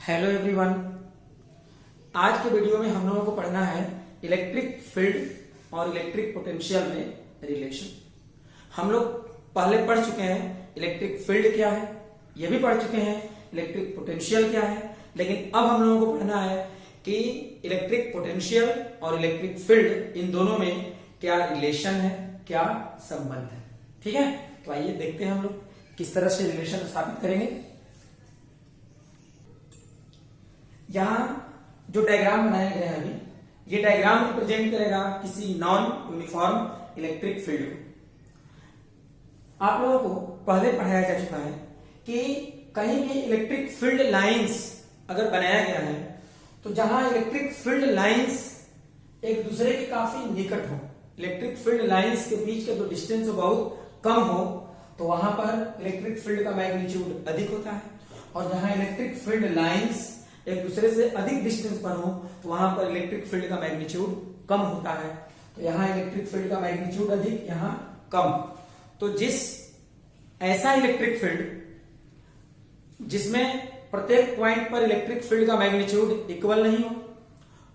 Hello everyone. आज के video में हम लोगों को पढ़ना है इलेक्ट्रिक फील्ड और इलेक्ट्रिक पोटेंशियल में रिलेशन। हम लोग पहले पढ़ चुके हैं इलेक्ट्रिक फील्ड क्या है, यह भी पढ़ चुके हैं इलेक्ट्रिक पोटेंशियल क्या है, लेकिन अब हम लोगों को पढ़ना है कि इलेक्ट्रिक पोटेंशियल और इलेक्ट्रिक फील्ड इन दोनों में क्या रिलेशन है, क्या संबंध है। ठीक है, तो आइए देखते हैं हम लोग किस तरह से रिलेशन स्थापित करेंगे। यहां जो डायग्राम बनाया गया है अभी, ये डायग्राम रिप्रेजेंट करेगा किसी नॉन यूनिफॉर्म इलेक्ट्रिक फील्ड को। आप लोगों को पहले पढ़ाया जा चुका है कि कहीं भी इलेक्ट्रिक फील्ड लाइंस अगर बनाया गया है तो जहां इलेक्ट्रिक फील्ड लाइंस एक दूसरे के काफी निकट हो, इलेक्ट्रिक फील्ड लाइंस के बीच का जो डिस्टेंस हो बहुत कम हो, तो वहां पर इलेक्ट्रिक फील्ड का मैग्नीट्यूड अधिक होता है। और जहां इलेक्ट्रिक फील्ड लाइंस एक दूसरे से अधिक डिस्टेंस पर हो तो वहां पर इलेक्ट्रिक फील्ड का मैग्नीट्यूड कम होता है। तो यहां इलेक्ट्रिक फील्ड का मैग्नीट्यूड अधिक, यहां कम। तो जिस ऐसा इलेक्ट्रिक फील्ड जिसमें प्रत्येक पॉइंट पर इलेक्ट्रिक फील्ड का मैग्नीट्यूड इक्वल नहीं हो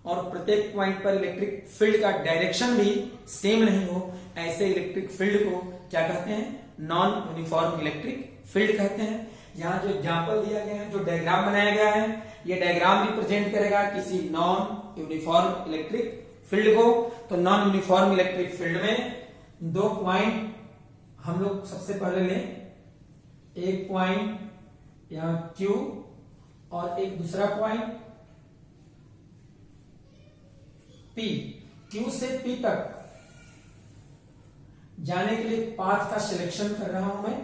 और प्रत्येक पॉइंट पर इलेक्ट्रिक फील्ड का डायरेक्शन भी सेम नहीं हो, ऐसे इलेक्ट्रिक फील्ड को क्या कहते हैं? नॉन यूनिफॉर्म इलेक्ट्रिक फील्ड कहते हैं। यहां जो एग्जांपल दिया गया है, जो डायग्राम बनाया गया है, ये डायग्राम रिप्रेजेंट करेगा किसी नॉन यूनिफॉर्म इलेक्ट्रिक फील्ड को। तो नॉन यूनिफॉर्म इलेक्ट्रिक फील्ड में दो पॉइंट हम लोग सबसे पहले लें, एक पॉइंट यहां Q और एक दूसरा पॉइंट P। Q से P तक जाने के लिए पाथ का सिलेक्शन कर रहा हूं मैं।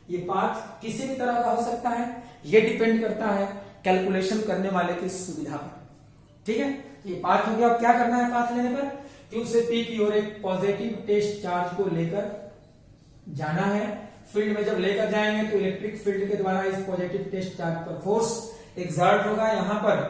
ये पाथ किसी भी तरह का हो सकता है, ये डिपेंड करता है कैलकुलेशन करने वाले की सुविधा पर। ठीक है, ये पाथ हो गया। अब क्या करना है पाथ लेने पर? Q से P की ओर एक पॉजिटिव टेस्ट चार्ज को लेकर जाना है। फील्ड में जब लेकर जाएंगे तो इलेक्ट्रिक फील्ड के द्वारा इस पॉजिटिव टेस्ट चार्ज पर फोर्स एक्सर्ट होगा। यहां पर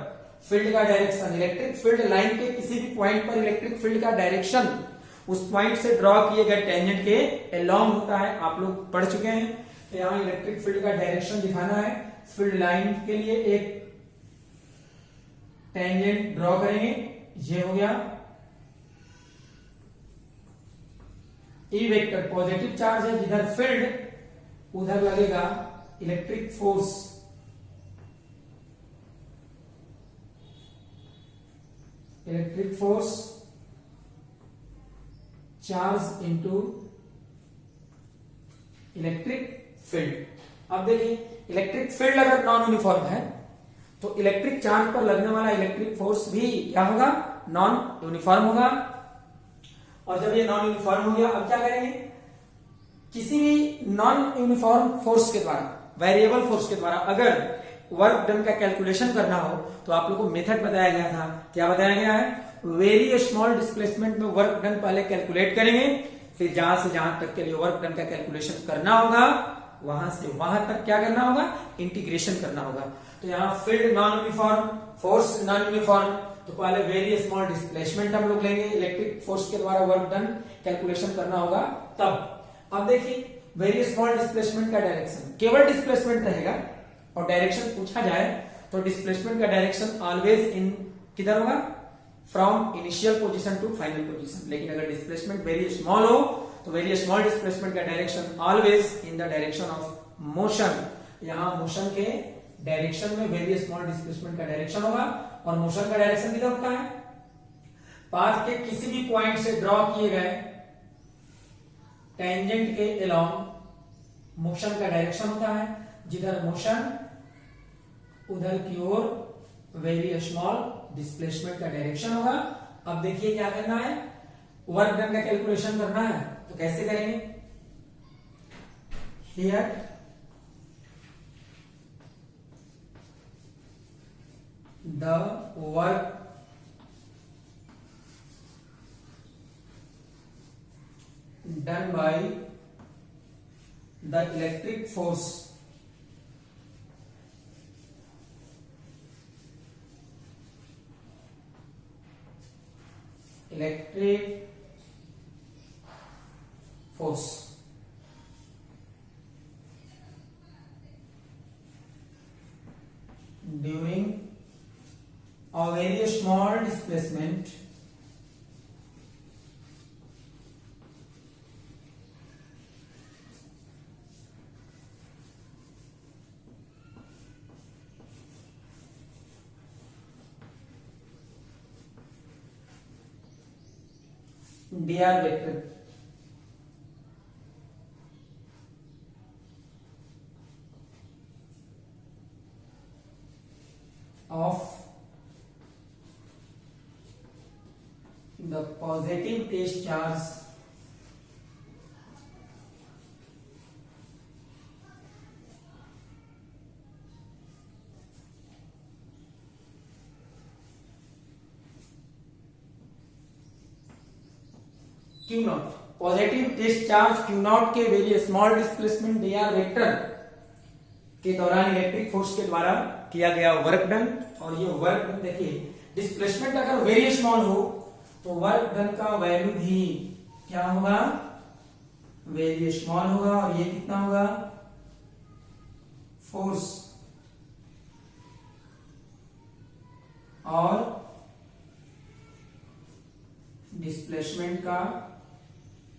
फील्ड का डायरेक्शन, इलेक्ट्रिक फील्ड लाइन के किसी भी पॉइंट पर इलेक्ट्रिक फील्ड का डायरेक्शन उस पॉइंट से ड्रॉ किए गए टेंजेंट के एलॉन्ग होता है। आप लोग पढ़ चुके हैं। तो यहां इलेक्ट्रिक फील्ड का डायरेक्शन दिखाना है। फील्ड लाइन के लिए एक टेंजेंट ड्रॉ करेंगे, ये हो गया ई वेक्टर, पॉजिटिव चार्ज है, जिधर फील्ड उधर लगेगा electric force. Electric force charge into electric field. अब देखिए, इलेक्ट्रिक फील्ड अगर नॉन यूनिफॉर्म है तो इलेक्ट्रिक चार्ज पर लगने वाला इलेक्ट्रिक फोर्स भी क्या होगा? नॉन यूनिफॉर्म होगा। और जब ये नॉन यूनिफॉर्म हो गया, अब क्या करेंगे? किसी भी नॉन यूनिफॉर्म फोर्स के द्वारा, वेरिएबल फोर्स के द्वारा अगर वर्क डन का कैलकुलेशन करना हो तो आप लोगों को मेथड बताया गया था। क्या बताया गया है? वेरी स्मॉल डिस्प्लेसमेंट में वर्क डन पहले कैलकुलेट करेंगे, फिर जहां से जहां तक के लिए वर्क डन का कैलकुलेशन करना होगा वहां से वहां तक क्या करना होगा? इंटीग्रेशन करना होगा। तो यहाँ field non uniform, force non uniform, तो पहले वेरी स्मॉल डिस्प्लेसमेंट हम लोग लेंगे, इलेक्ट्रिक फोर्स के द्वारा वर्क डन कैलकुलेशन करना होगा तब। अब देखिए, वेरी स्मॉल डिस्प्लेसमेंट का डायरेक्शन, केवल डिस्प्लेसमेंट रहेगा और डायरेक्शन पूछा जाए तो डिस्प्लेसमेंट का डायरेक्शन ऑलवेज इन किधर होगा? From initial position to final position. लेकिन अगर डिस्प्लेसमेंट वेरी स्मॉल हो तो वेरी स्मॉल डिस्प्लेसमेंट का direction always in the direction of motion. यहां मोशन के डायरेक्शन में वेरी स्मॉल डिस्प्लेसमेंट का डायरेक्शन होगा। और मोशन का डायरेक्शन किधर होता है? पाथ के किसी भी पॉइंट से ड्रॉ किए गए टेंजेंट के अलोंग मोशन का डायरेक्शन होता है। जिधर मोशन उधर की ओर वेरी स्मॉल डिस्प्लेसमेंट का डायरेक्शन होगा। अब देखिए क्या करना है? वर्क डन का कैलकुलेशन करना है, तो कैसे करेंगे? Here the work done by the electric force during a very small displacement dr vector of the positive test charge Q naught, positive test charge Q naught के very small displacement dr vector के दौरान electric force के द्वारा किया गया work done. और ये work done देखिए, डिस्प्लेसमेंट अगर वेरी स्मॉल हो तो वर्क डन का वैल्यू भी क्या होगा, वेरी स्मॉल होगा। और ये कितना होगा, फोर्स और डिस्प्लेसमेंट का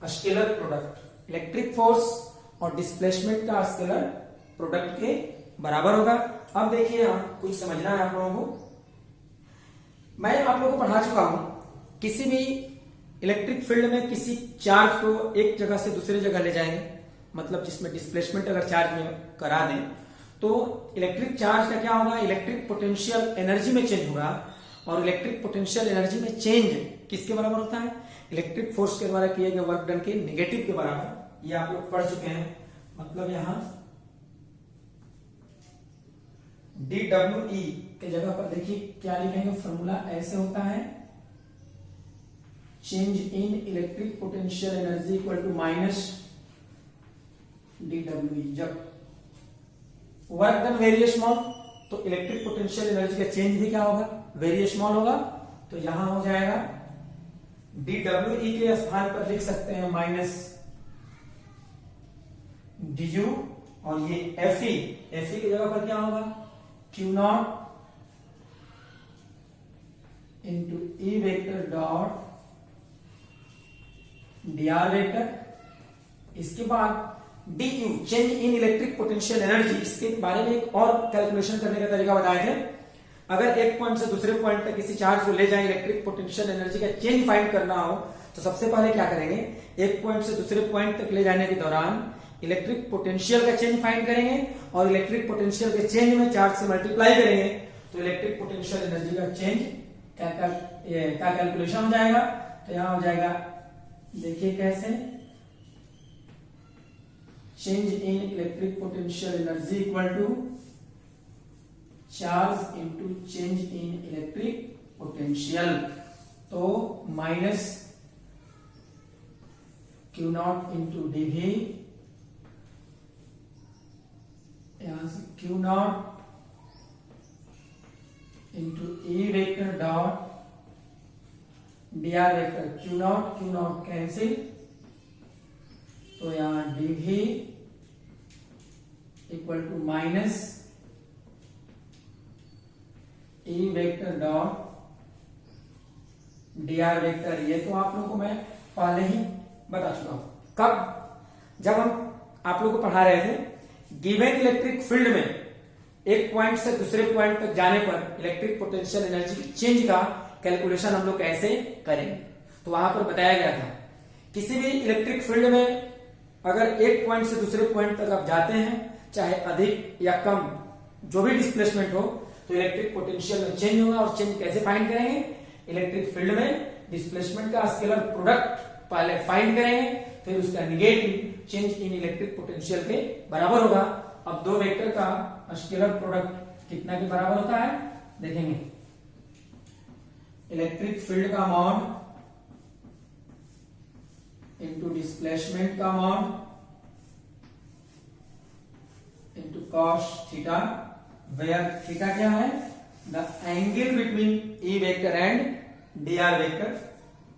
स्केलर प्रोडक्ट, इलेक्ट्रिक फोर्स और डिस्प्लेसमेंट का स्केलर प्रोडक्ट के बराबर होगा। अब देखिए यहां कुछ समझना है आप लोगों को। मैं आप लोगों को पढ़ा चुका हूं, किसी भी इलेक्ट्रिक फील्ड में किसी चार्ज को एक जगह से दूसरी जगह ले जाएंगे, मतलब जिसमें डिस्प्लेसमेंट अगर चार्ज में करा दें तो इलेक्ट्रिक चार्ज का क्या होगा, इलेक्ट्रिक पोटेंशियल एनर्जी में चेंज होगा। और इलेक्ट्रिक पोटेंशियल एनर्जी में चेंज किसके बराबर होता है, इलेक्ट्रिक फोर्स के द्वारा किए गए वर्क डन के नेगेटिव के बराबर। ये आप लोग पढ़ चुके हैं। मतलब यहां dWe के जगह पर देखिए क्या लिखेंगे, फॉर्मूला ऐसे होता है, change in electric potential energy equal to minus dWe। जब वर्क डन वेरी स्मॉल तो इलेक्ट्रिक पोटेंशियल एनर्जी का चेंज भी क्या होगा, वेरी स्मॉल होगा। तो यहां हो जाएगा dWe के स्थान पर लिख सकते हैं माइनस du, और ये Fe की जगह पर क्या होगा, Q naught into E vector dot dr vector. इसके बाद du, change in electric potential energy, इसके बारे में एक और कैलकुलेशन करने का तरीका बताए थे। अगर एक पॉइंट से दूसरे पॉइंट तक किसी चार्ज को ले जाए, इलेक्ट्रिक पोटेंशियल एनर्जी का चेंज फाइंड करना हो तो सबसे पहले क्या करेंगे, एक पॉइंट से दूसरे पॉइंट तक ले जाने के दौरान इलेक्ट्रिक पोटेंशियल का चेंज फाइंड करेंगे और इलेक्ट्रिक पोटेंशियल के चेंज में चार्ज से मल्टीप्लाई करेंगे तो इलेक्ट्रिक पोटेंशियल एनर्जी का चेंज क्या कैलकुलेशन हो जाएगा। तो यहां हो जाएगा, देखिए कैसे, change in electric potential energy equal to charge into change in electric potential. तो minus Q naught into dV, यहां से Q naught into E vector dot dr vector, Q naught cancel, तो यहां dV equal to minus E vector dot dr vector. ये तो आप लोगों को मैं पहले ही बता चुका हूं। कब, जब हम आप लोगों को पढ़ा रहे थे, गिवन इलेक्ट्रिक फील्ड में एक पॉइंट से दूसरे पॉइंट तक जाने पर इलेक्ट्रिक पोटेंशियल एनर्जी की चेंज का कैलकुलेशन हम लोग कैसे करेंगे। तो वहां पर बताया गया था, किसी भी इलेक्ट्रिक फील्ड में अगर एक पॉइंट से दूसरे पॉइंट तक आप जाते हैं, चाहे अधिक या कम जो भी डिस्प्लेसमेंट हो, तो इलेक्ट्रिक पोटेंशियल में चेंज होगा। और चेंज कैसे फाइंड करेंगे, इलेक्ट्रिक फील्ड में डिस्प्लेसमेंट का स्केलर प्रोडक्ट पहले फाइंड करेंगे, फिर उसका negative change in electric potential के बराबर होगा। अब दो वेक्टर का स्केलर प्रोडक्ट कितना के बराबर होता है, देखेंगे, इलेक्ट्रिक फील्ड का अमाउंट इंटू डिस्प्लेसमेंट का amount into cos theta, where theta क्या है, the angle between E vector and dr vector.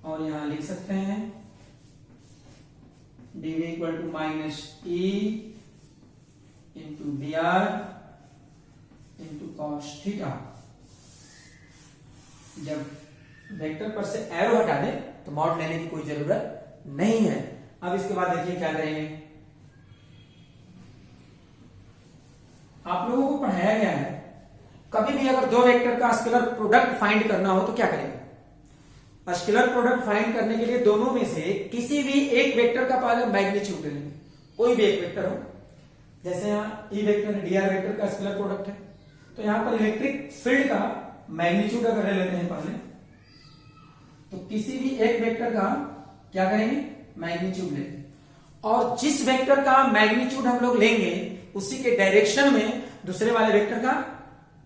और यहां लिख सकते हैं dv equal to minus E into dr into cos theta. जब वेक्टर पर से एरो हटा दे तो मॉड लेने की कोई जरूरत नहीं है। अब इसके बाद देखिए क्या करेंगे। आप लोगों को पढ़ाया गया है कभी भी अगर दो वेक्टर का स्केलर प्रोडक्ट फाइंड करना हो तो क्या करेंगे। स्केलर प्रोडक्ट फाइंड करने के लिए दोनों में से किसी भी एक वेक्टर का पहले मैग्नीट्यूड ले लेंगे, कोई भी एक वेक्टर हो। जैसे यहाँ ई वेक्टर है, डीआर वेक्टर का स्केलर प्रोडक्ट है, तो यहां पर इलेक्ट्रिक फील्ड का मैग्नीट्यूड अगर ले लेते हैं पहले, तो किसी भी एक वेक्टर का क्या करेंगे, मैग्नीट्यूड लेंगे, और जिस वेक्टर का मैग्नीट्यूड हम लोग लेंगे उसी के डायरेक्शन में दूसरे वाले वेक्टर का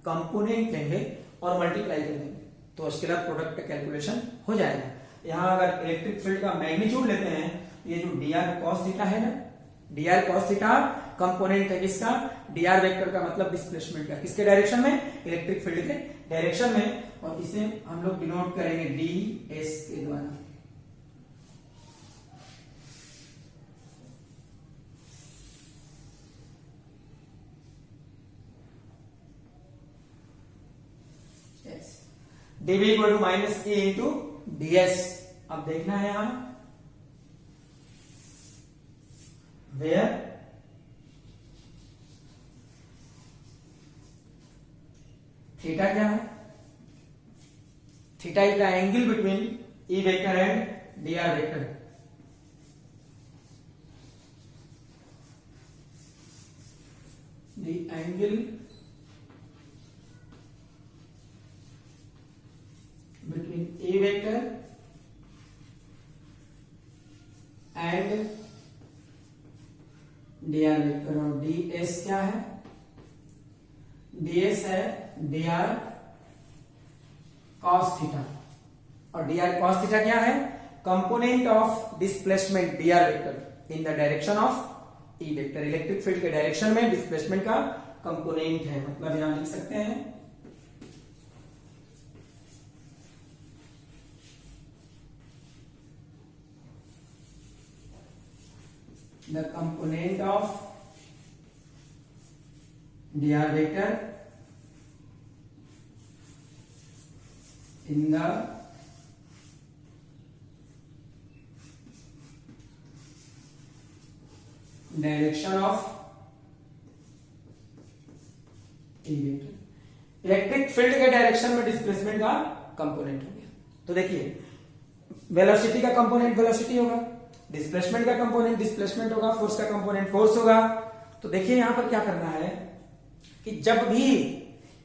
कंपोनेंट लेंगे और मल्टीप्लाई कर देंगे, तो स्केलर प्रोडक्ट का कैलकुलेशन हो जाएगा। यहां अगर इलेक्ट्रिक फील्ड का मैग्नीट्यूड लेते हैं, ये जो dr cos थीटा है ना, dr cos थीटा कंपोनेंट है किसका, dr वेक्टर का, मतलब डिस्प्लेसमेंट का, किसके डायरेक्शन में, इलेक्ट्रिक फील्ड के डायरेक्शन में, और इसे हम लोग डिनोट करेंगे ds के द्वारा। dv equal to minus A into ds। अब देखना है यहां वेयर थीटा क्या है, theta is the angle between E vector and dr vector. The angle between a vector and dr vector, और ds क्या है, ds है dr cos थीटा, और dr cos थीटा क्या है, component of displacement dr vector in the direction of e vector, electric field के direction में displacement का कंपोनेंट है। मतलब यहां लिख सकते हैं the component of dr vector in the direction of e vector, electric field के डायरेक्शन में डिस्प्लेसमेंट का कंपोनेंट हो गया। तो देखिए वेलोसिटी का कंपोनेंट वेलोसिटी होगा, डिस्प्लेसमेंट का कंपोनेंट डिस्प्लेसमेंट होगा, फोर्स का कंपोनेंट फोर्स होगा। तो देखिए यहां पर क्या करना है कि जब भी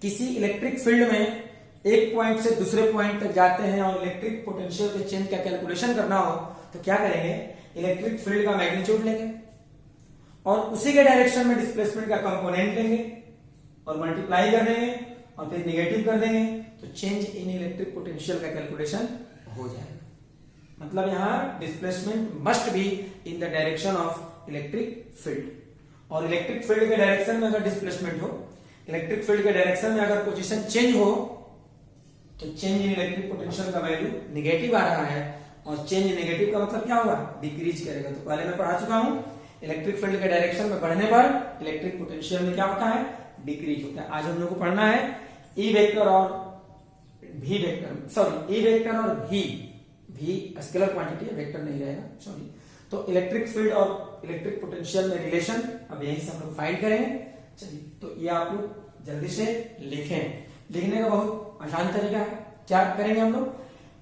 किसी इलेक्ट्रिक फील्ड में एक पॉइंट से दूसरे पॉइंट तक जाते हैं और इलेक्ट्रिक पोटेंशियल के चेंज का कैलकुलेशन करना हो तो क्या करेंगे, इलेक्ट्रिक फील्ड का मैग्नीट्यूड लेंगे और उसी के डायरेक्शन में डिस्प्लेसमेंट का कंपोनेंट लेंगे और मल्टीप्लाई कर देंगे और फिर निगेटिव कर देंगे, तो चेंज इन इलेक्ट्रिक पोटेंशियल का कैलकुलेशन हो जाएगा। मतलब यहां displacement must be in the direction of electric field, और इलेक्ट्रिक फील्ड के डायरेक्शन में अगर डिस्प्लेसमेंट हो, इलेक्ट्रिक फील्ड के डायरेक्शन में अगर पोजीशन चेंज हो, तो चेंज इन इलेक्ट्रिक पोटेंशियल का वैल्यू निगेटिव आ रहा है, और चेंज नेगेटिव का मतलब क्या होगा, डिक्रीज करेगा। तो पहले मैं पढ़ा चुका हूं, इलेक्ट्रिक फील्ड के डायरेक्शन में बढ़ने पर इलेक्ट्रिक पोटेंशियल में क्या होता है, डिक्रीज होता है। आज हम लोग को पढ़ना है ई वेक्टर और भी वेक्टर, सॉरी ई वेक्टर और भी स्केलर क्वांटिटी है, वेक्टर नहीं रहेगा, सॉरी। तो इलेक्ट्रिक फील्ड और इलेक्ट्रिक पोटेंशियल में रिलेशन अब यहीं से हम लोग फाइंड करेंगे। चलिए, तो ये आप लोग जल्दी से लिखें। लिखने का बहुत आसान तरीका है। क्या करेंगे हम लोग,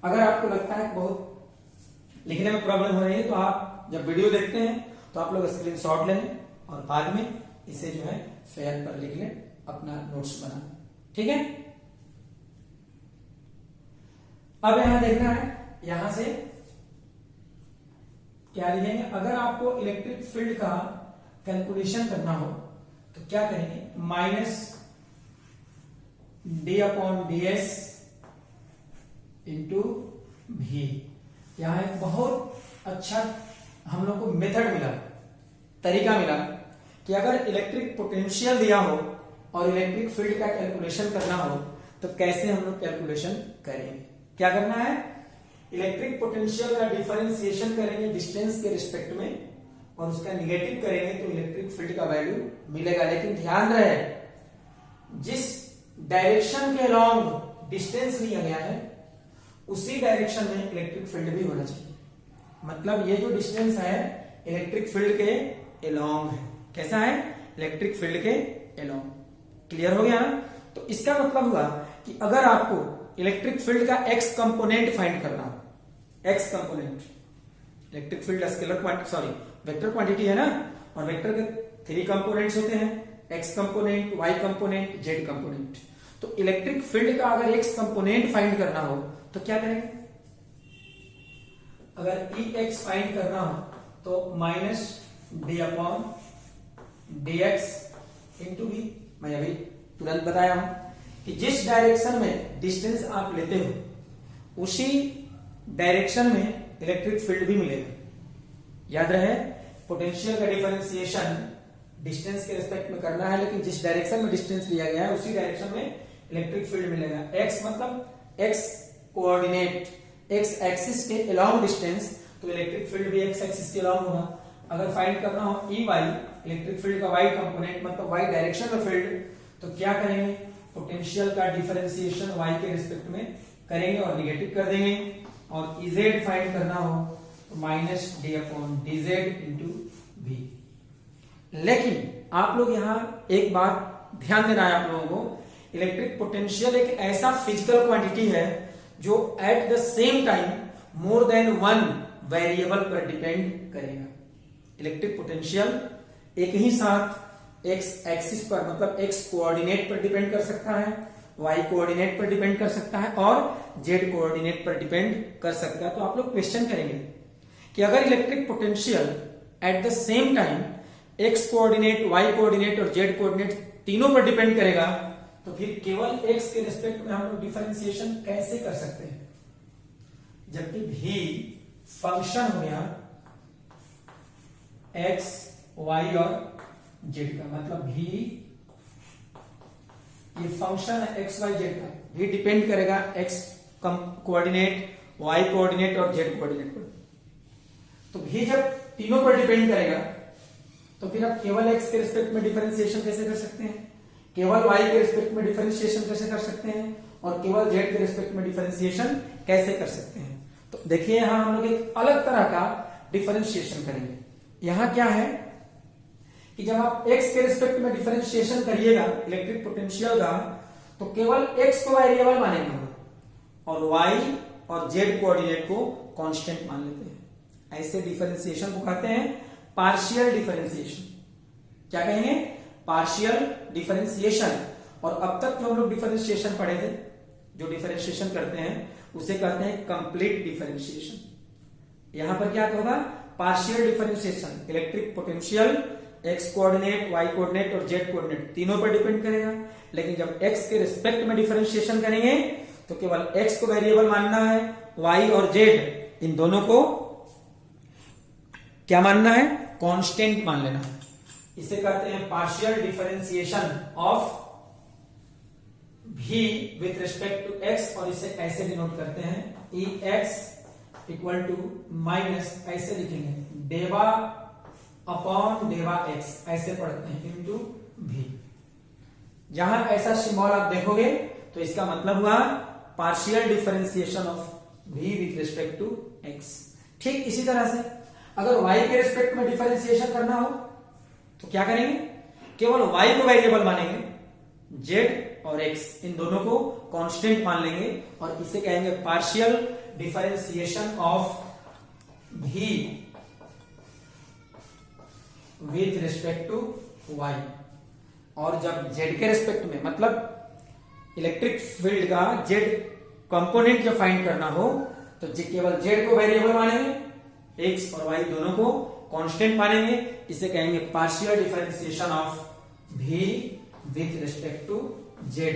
अगर आपको लगता है बहुत लिखने में प्रॉब्लम हो रही है तो आप जब वीडियो देखते हैं तो आप लोग स्क्रीनशॉट ले लें और बाद में इसे जो है फेयर पर लिख लें, अपना नोट्स बना, ठीक है। अब यहां देखना है, यहां से क्या लिखेंगे, अगर आपको इलेक्ट्रिक फील्ड का कैलकुलेशन करना हो तो क्या करेंगे, minus D upon D S into भी। यहां एक बहुत अच्छा हम लोग को मेथड मिला, तरीका मिला कि अगर इलेक्ट्रिक पोटेंशियल दिया हो और इलेक्ट्रिक फील्ड का कैलकुलेशन करना हो तो कैसे हम लोग कैलकुलेशन करेंगे। क्या करना है, इलेक्ट्रिक पोटेंशियल का डिफरेंशिएशन करेंगे डिस्टेंस के रिस्पेक्ट में और उसका निगेटिव करेंगे तो इलेक्ट्रिक फील्ड का वैल्यू मिलेगा। लेकिन ध्यान रहे, जिस डायरेक्शन के अलोंग डिस्टेंस लिया गया है उसी डायरेक्शन में इलेक्ट्रिक फील्ड भी होना चाहिए। मतलब ये जो डिस्टेंस है इलेक्ट्रिक फील्ड के अलोंग है। कैसा है? इलेक्ट्रिक फील्ड के अलोंग। क्लियर हो गया ना? तो इसका मतलब हुआ कि अगर आपको इलेक्ट्रिक फील्ड का एक्स कंपोनेंट फाइंड करना हो, X component, electric field scalar quantity, sorry vector quantity है ना, और वेक्टर के 3 कंपोनेंट्स होते हैं, X component, Y component, Z component. तो इलेक्ट्रिक फील्ड का अगर एक्स कंपोनेंट फाइंड करना हो तो क्या करेंगे? अगर ई एक्स फाइंड करना हो तो minus D upon D X into V. मैं अभी तुरंत बताया हूं कि जिस डायरेक्शन में डिस्टेंस आप लेते हो उसी डायरेक्शन में इलेक्ट्रिक फील्ड भी मिलेगा। याद रहे, पोटेंशियल का डिफरेंशिएशन डिस्टेंस के रिस्पेक्ट में करना है, लेकिन जिस डायरेक्शन में डिस्टेंस लिया गया है उसी डायरेक्शन में इलेक्ट्रिक फील्ड मिलेगा। एक्स मतलब एक्स कोऑर्डिनेट, एक्स एक्सिस के अलोंग डिस्टेंस, तो इलेक्ट्रिक फील्ड भी एक्स एक्सिस के अलोंग होगा। अगर फाइंड करना हो ई वाई, इलेक्ट्रिक फील्ड का वाई कंपोनेंट मतलब वाई डायरेक्शन में फील्ड, तो क्या करेंगे? पोटेंशियल का डिफरेंशिएशन वाई के रिस्पेक्ट में करेंगे और निगेटिव कर देंगे। और इजेड फाइंड करना हो तो minus D upon D Z into V. लेकिन आप लोग यहां एक बात ध्यान देना है आप लोगों को, इलेक्ट्रिक पोटेंशियल एक ऐसा फिजिकल क्वांटिटी है जो eight the same time more than one variable पर डिपेंड करेगा। इलेक्ट्रिक पोटेंशियल एक ही साथ एक्स एक्सिस पर मतलब एक्स कोऑर्डिनेट पर डिपेंड कर सकता है, वाई कोऑर्डिनेट पर डिपेंड कर सकता है और जेड कोऑर्डिनेट पर डिपेंड कर सकता है। तो आप लोग क्वेश्चन करेंगे कि अगर electric potential at the same time X coordinate, Y coordinate और जेड कोऑर्डिनेट तीनों पर डिपेंड करेगा तो फिर केवल एक्स के रिस्पेक्ट में हम लोग डिफरेंशिएशन कैसे कर सकते हैं? जबकि भी फंक्शन हो गया एक्स, वाई और जेड का, मतलब भी ये फंक्शन है एक्स वाई जेड का, भी डिपेंड करेगा एक्स कोऑर्डिनेट, वाई कोऑर्डिनेट और जेड कोऑर्डिनेट पर। तो भी जब तीनों पर डिपेंड करेगा तो फिर आप केवल एक्स के रिस्पेक्ट में डिफरेंशिएशन कैसे कर सकते हैं, केवल वाई के रिस्पेक्ट में डिफरेंशिएशन कैसे कर सकते हैं और केवल जेड के रिस्पेक्ट में डिफरेंशिएशन कैसे कर सकते हैं? तो देखिए यहां हम लोग एक अलग तरह का डिफरेंशिएशन करेंगे। यहां क्या है कि जब आप x के रिस्पेक्ट में डिफरेंशिएशन करिएगा इलेक्ट्रिक पोटेंशियल का तो केवल x को वेरिएबल मानेंगे और y और z कोऑर्डिनेट को कांस्टेंट मान लेते हैं। ऐसे डिफरेंशिएशन को कहते हैं पार्शियल डिफरेंशिएशन। क्या कहेंगे? Partial differentiation. और अब तक जो हम लोग डिफरेंशिएशन पढ़े थे, जो डिफरेंशिएशन करते हैं उसे कहते हैं कंप्लीट डिफरेंशिएशन। यहां पर क्या होगा? Partial differentiation. Electric potential X coordinate, Y coordinate और जेड कोऑर्डिनेट तीनों पर डिपेंड करेगा, लेकिन जब एक्स के रिस्पेक्ट में डिफरेंशिएशन करेंगे तो केवल एक्स को वेरिएबल मानना है, वाई और जेड इन दोनों को क्या मानना है? कांस्टेंट मान लेना है। इसे कहते हैं पार्शियल डिफरेंशिएशन ऑफ भी विथ रिस्पेक्ट टू एक्स, और इसे ऐसे डिनोट करते हैं ई एक्स इक्वल टू माइनस, ऐसे लिखेंगे डेवा अपॉन डेवा एक्स, ऐसे पढ़ते हैं इंटू भी। जहां ऐसा सिंबल आप देखोगे तो इसका मतलब हुआ पार्शियल डिफरेंशिएशन ऑफ भी विथ रिस्पेक्ट टू एक्स। ठीक इसी तरह से अगर y के रिस्पेक्ट में डिफरेंशिएशन करना हो तो क्या करेंगे? केवल y को वेरिएबल मानेंगे, z और x इन दोनों को कांस्टेंट मान लेंगे और इसे कहेंगे पार्शियल डिफरेंशिएशन ऑफ भी विथ रिस्पेक्ट टू y। और जब z के रिस्पेक्ट में मतलब इलेक्ट्रिक फील्ड का z कंपोनेंट जब फाइंड करना हो तो केवल z को वेरिएबल मानेंगे, x और y दोनों को कांस्टेंट मानेंगे, इसे कहेंगे पार्शियल डिफरेंशिएशन ऑफ भी विथ रिस्पेक्ट टू z।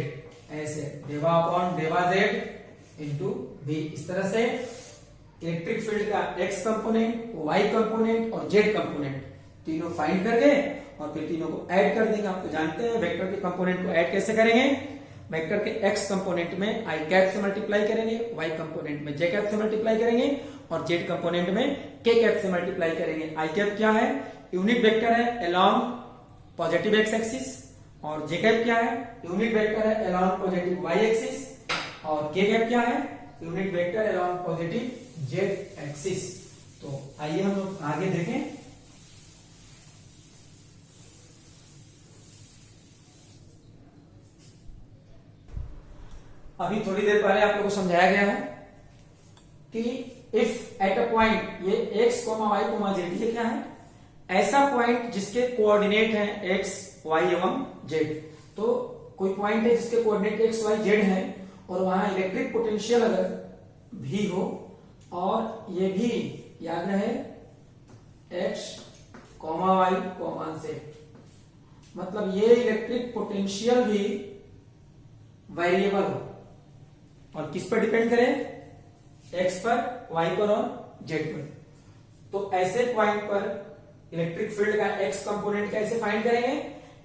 ऐसे डेवा अपॉन डेवा z इंटू भी। इस तरह से इलेक्ट्रिक फील्ड का x कंपोनेंट, y कंपोनेंट और z कंपोनेंट तीनों फाइंड करके और फिर तीनों को ऐड कर देंगे। आपको जानते हैं वेक्टर के कंपोनेंट को ऐड कैसे करेंगे? वेक्टर के x कंपोनेंट में i कैप से मल्टीप्लाई करेंगे, y कंपोनेंट में j कैप से मल्टीप्लाई करेंगे और z कंपोनेंट में k कैप से मल्टीप्लाई करेंगे। i कैप क्या है? यूनिट वेक्टर है अलोंग पॉजिटिव x एक्सिस, और जे कैप क्या है, यूनिट वेक्टर है अलोंग पॉजिटिव वाई एक्सिस, और के कैप क्या है, unit vector along positive Z axis. तो आइए हम लोग आगे देखें। अभी थोड़ी देर पहले आप लोगों को समझाया गया है कि इफ एट अ पॉइंट, ये x, y, z, ये क्या है, ऐसा पॉइंट जिसके कोऑर्डिनेट हैं x, y एवं z। तो कोई पॉइंट है जिसके कोऑर्डिनेट x, y, z है और वहां इलेक्ट्रिक पोटेंशियल अगर भी हो और ये भी याद रहे x, y, z, मतलब ये इलेक्ट्रिक पोटेंशियल भी वेरिएबल हो और किस पर डिपेंड करे, x पर, y पर और z पर। तो ऐसे पॉइंट पर इलेक्ट्रिक फील्ड का x कंपोनेंट कैसे फाइंड करेंगे,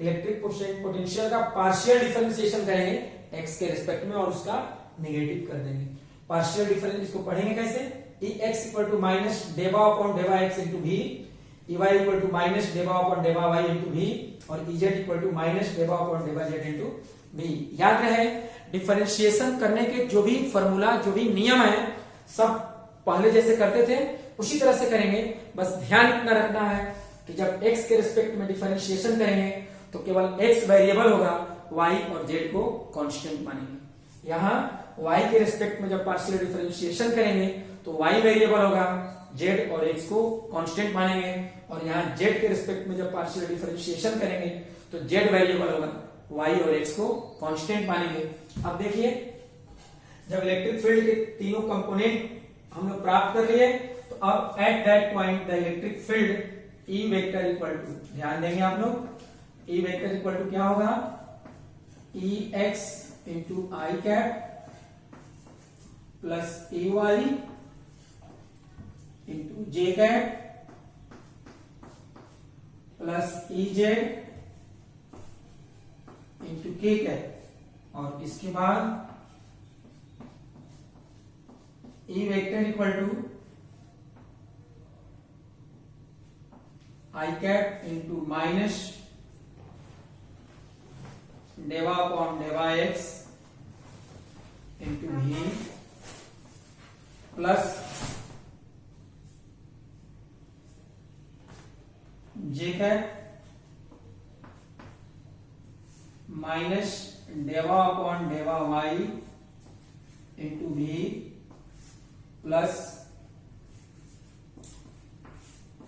इलेक्ट्रिक पोटेंशियल का पार्शियल डिफरेंशिएशन करेंगे x के रिस्पेक्ट में और उसका नेगेटिव कर देंगे। पार्शियल डिफरेंस इसको पढ़ेंगे कैसे, Ex इक्वल टू माइनस डेवा अपॉन डेवा x into v, Ey equal to minus डेवा अपॉन डेवा y इंटू v और Ez इक्वल टू माइनस डेवा अपॉन डेवा z इंटू v। याद रहे डिफरेंशिएशन करने के जो भी फॉर्मूला, जो भी नियम है, सब पहले जैसे करते थे उसी तरह से करेंगे। बस ध्यान इतना रखना है कि जब x के रिस्पेक्ट में डिफरेंशिएशन करेंगे तो केवल x वेरिएबल होगा, y और z को कांस्टेंट मानेंगे। यहाँ y के रिस्पेक्ट में जब पार्शियल डिफरेंशिएशन करेंगे तो y वेरिएबल होगा, z और x को कांस्टेंट मानेंगे, और यहाँ z के रिस्पेक्ट में जब पार्शियल डिफरेंशिएशन करेंगे तो z वेरिएबल होगा, y और x को कांस्टेंट मानेंगे। अब देखिए, जब इलेक्ट्रिक फील्ड के तीनों कंपोनेंट हम लोग प्राप्त कर लिए तो अब at that point the electric field E vector equal to, ध्यान देंगे आप लोग, E वेक्टर इक्वल टू क्या होगा, Ex into I cap plus Ey into J cap plus Ez into K cap, और इसके बाद E vector equal to I cap into minus डेवा अपॉन डेवा X into v plus J cap minus डेवा upon डेवा y into v plus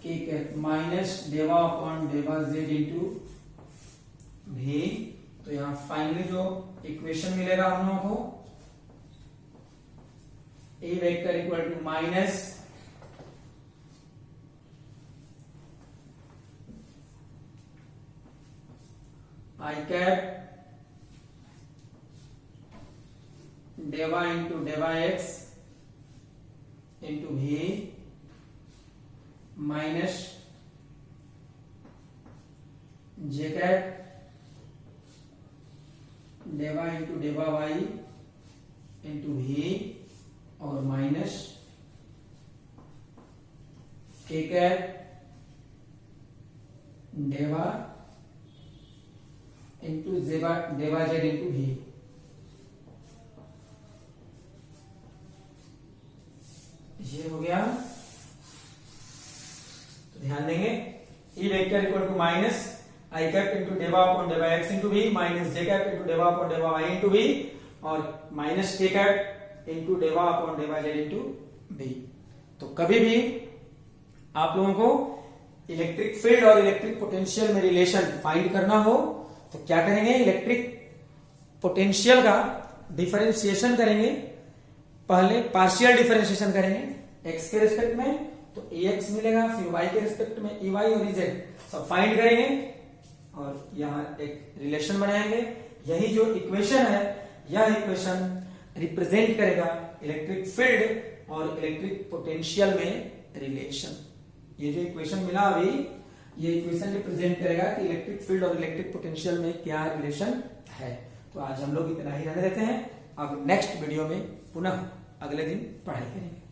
K cap minus डेवा upon डेवा z into v। तो यहां फाइनली जो इक्वेशन मिलेगा हम लोगों को, A vector equal to minus I cap डेवा इंटू डेवा X into v minus J cap डेवा इंटू डेवा y इंटू v और माइनस के कैप डेवा इंटू डेवा z इंटू v। ये हो गया, तो ध्यान देंगे E vector equal to minus I cap into डेवा अपॉन डेवा X into V minus J cap into डेवा अपॉन डेवा वाई इंटू वी और माइनस के कैप इंटू डेवा अपॉन डेवा जेड इंटू वी। तो कभी भी आप लोगों को इलेक्ट्रिक फील्ड और इलेक्ट्रिक पोटेंशियल में रिलेशन फाइंड करना हो तो क्या करेंगे, इलेक्ट्रिक पोटेंशियल का डिफरेंशिएशन करेंगे, पहले पार्शियल डिफरेंशिएशन करेंगे एक्स के रिस्पेक्ट में तो Ax मिलेगा, फिर y के रिस्पेक्ट में Ey और Ez सब फाइंड करेंगे और यहां एक रिलेशन बनाएंगे। यही जो इक्वेशन है, यह इक्वेशन रिप्रेजेंट करेगा इलेक्ट्रिक फील्ड और इलेक्ट्रिक पोटेंशियल में रिलेशन। ये जो इक्वेशन मिला अभी, ये इक्वेशन रिप्रेजेंट करेगा कि इलेक्ट्रिक फील्ड और इलेक्ट्रिक पोटेंशियल में क्या रिलेशन है। तो आज हम लोग इतना ही रहने देते हैं, अब नेक्स्ट वीडियो में पुनः अगले दिन पढ़ाई करेंगे।